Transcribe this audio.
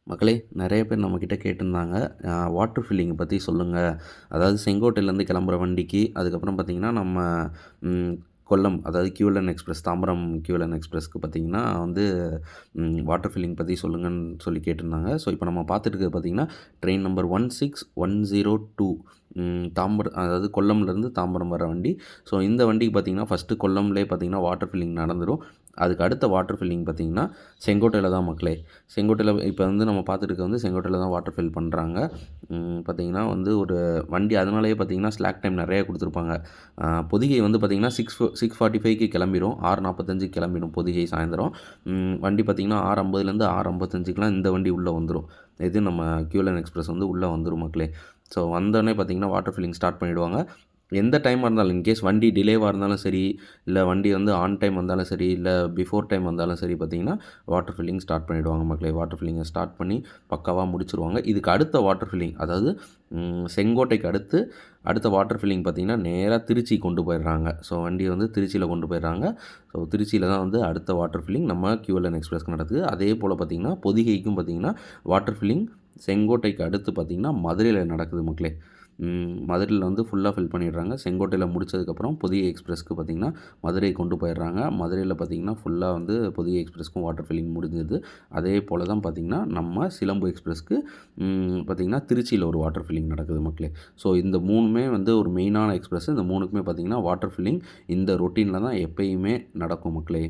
மக்களே, நெறைய பேர் நம்மக்கிட்ட கேட்டிருந்தாங்க. வாட்டர் ஃபில்லிங் பத்தி சொல்லுங்க. அதாவது செங்கோட்டையிலேருந்து கிளம்புற வண்டிக்கு, அதுக்கப்புறம் பார்த்தீங்கன்னா, நம்ம ம் கொல்லம் அதாவது கியூஎல்என் எக்ஸ்பிரஸ் தாம்பரம் கியூஎல்என் எக்ஸ்பிரஸ்க்கு பார்த்தீங்கன்னா வந்து வாட்டர் ஃபில்லிங் பத்தி சொல்லுங்கன்னு சொல்லி கேட்டிருந்தாங்க. ஸோ, இப்போ நம்ம பார்த்துட்டு இருக்கிறது பார்த்தீங்கன்னா, ட்ரெயின் நம்பர் 16102 அதாவது கொல்லம்லேருந்து தாம்பரம் வர வண்டி. ஸோ, இந்த வண்டிக்கு பார்த்தீங்கன்னா, ஃபஸ்ட்டு கொல்லம்லேயே பார்த்தீங்கன்னா, வாட்டர் ஃபில்லிங் நடந்துரும். அதுக்கு அடுத்த வாட்டர் ஃபில்லிங் பார்த்தீங்கன்னா, செங்கோட்டையில தான் மக்களே. செங்கோட்டையில இப்போ வந்து நம்ம பார்த்துட்டு இருக்கிறது வந்து செங்கோட்டையில தான் வாட்டர் ஃபில் பண்ணுறாங்க. பார்த்தீங்கன்னா வந்து ஒரு வண்டி அதனாலேயே பார்த்தீங்கன்னா, ஸ்லாக் டைம் நெறைய குடுத்துருப்பாங்க. பொதிகை வந்து பார்த்தீங்கன்னா, 6:45க்கு கிளம்பிரும். 6:45க்கு கிளம்பிடும் பொதிகை சாயந்தரம். வண்டி பார்த்தீங்கன்னா, 6:50லேருந்து 6:55க்குலாம் இந்த வண்டி உள்ளே வந்துரும். இது நம்ம கியூஎல்என் எக்ஸ்பிரஸ் வந்து உள்ளே வந்துரும் மக்களே. ஸோ, வந்தோனே பார்த்தீங்கன்னா, வாட்டர் ஃபில்லிங் ஸ்டார்ட் பண்ணிடுவாங்க. எந்த டைமா இருந்தாலும் இன்கேஸ் வண்டி டிலேவா இருந்தாலும் சரி, இல்ல வண்டி வந்து ஆன் டைம் வந்தாலும் சரி, இல்ல பிஃபோர் டைம் வந்தாலும் சரி பார்த்தீங்கன்னா, வாட்டர் ஃபில்லிங் ஸ்டார்ட் பண்ணிடுவாங்க மக்களே. வாட்டர் ஃபில்லிங்கை ஸ்டார்ட் பண்ணி பக்காவா முடிச்சுருவாங்க. இதுக்கு அடுத்த வாட்டர் ஃபில்லிங் அதாவது செங்கோட்டைக்கு அடுத்து அடுத்த வாட்டர் ஃபில்லிங் பார்த்தீங்கன்னா, நேரா திருச்சி கொண்டு போயிடுறாங்க. ஸோ, வண்டிய வந்து திருச்சியில கொண்டு போயிடுறாங்க. ஸோ, திருச்சியில தான் வந்து அடுத்த வாட்டர் ஃபில்லிங் நம்ம கியூஎல்என் எக்ஸ்பிரஸ்க்கு நடக்குது. அதே போல் பார்த்தீங்கன்னா, பொதிகைக்கும் பார்த்தீங்கன்னா, வாட்டர் ஃபில்லிங் செங்கோட்டைக்கு அடுத்து பார்த்தீங்கன்னா, மதுரையில நடக்குது மக்களே. மதுரையில வந்து ஃபுல்லா ஃபில் பண்ணிடுறாங்க. செங்கோட்டையில முடிச்சதுக்கப்புறம் பொதிகை எக்ஸ்பிரஸ்க்கு பார்த்தீங்கன்னா, மதுரை கொண்டு போயிடுறாங்க. மதுரையில பார்த்தீங்கன்னா, ஃபுல்லா வந்து பொதிகை எக்ஸ்பிரஸ்க்கும் வாட்டர் ஃபில்லிங் முடிஞ்சுது. அதே போல தான் பார்த்தீங்கன்னா, நம்ம சிலம்பு எக்ஸ்பிரஸ்க்கு பார்த்தீங்கன்னா, திருச்சியில ஒரு வாட்டர் ஃபில்லிங் நடக்குது மக்களே. ஸோ, இந்த 3மே வந்து ஒரு மெயினான எக்ஸ்பிரஸ். இந்த 3க்குமே பார்த்தீங்கன்னா, வாட்டர் ஃபில்லிங் இந்த ரொட்டீன்ல தான் எப்பயுமே நடக்கும் மக்களே.